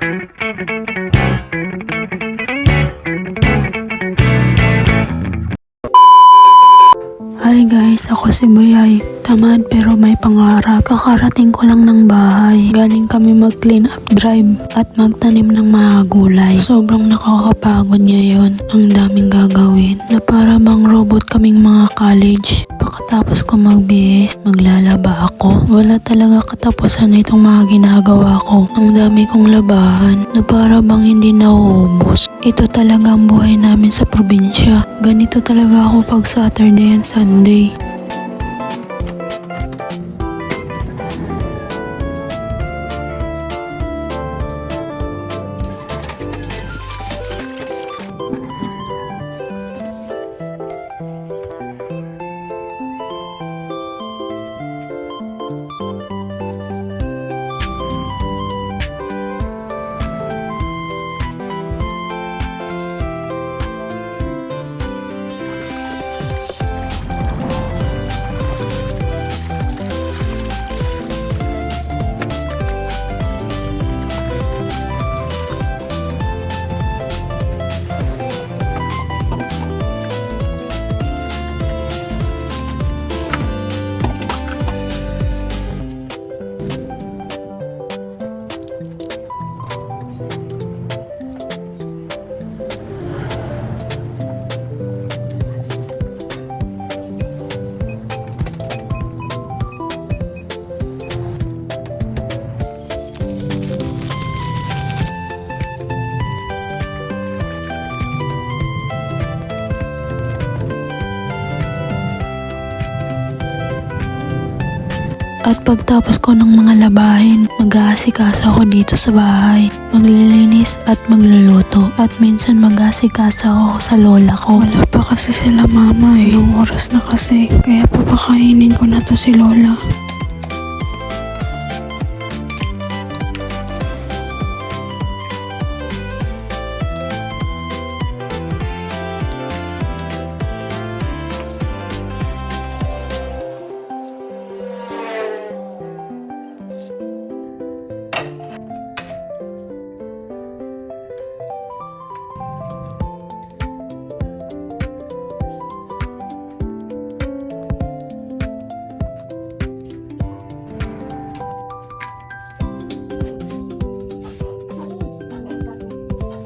Hi guys, ako si Bayay. Tamad pero may pangarap. Kakarating ko lang ng bahay. Galing kami mag-clean up drive at magtanim ng mga gulay. Sobrang nakakapagod ngayon. Ang daming gagawin. Na para bang robot kaming mga college. Pagkatapos ko magbihis, maglalaba ako. Wala talaga katapusan na itong mga ginagawa ko. Ang dami kong labahan na para bang hindi nauubos. Ito talaga ang buhay namin sa probinsya. Ganito talaga ako pag Saturday and Sunday. At pagtapos ko ng mga labahin, mag-aasikaso ako dito sa bahay. Maglilinis at magluluto. At minsan mag-aasikaso ako sa lola ko. Wala pa kasi sila mama eh. Ilang oras na kasi. Kaya papakainin ko na to si lola.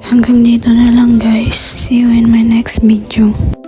Hanggang dito na lang guys. See you in my next video.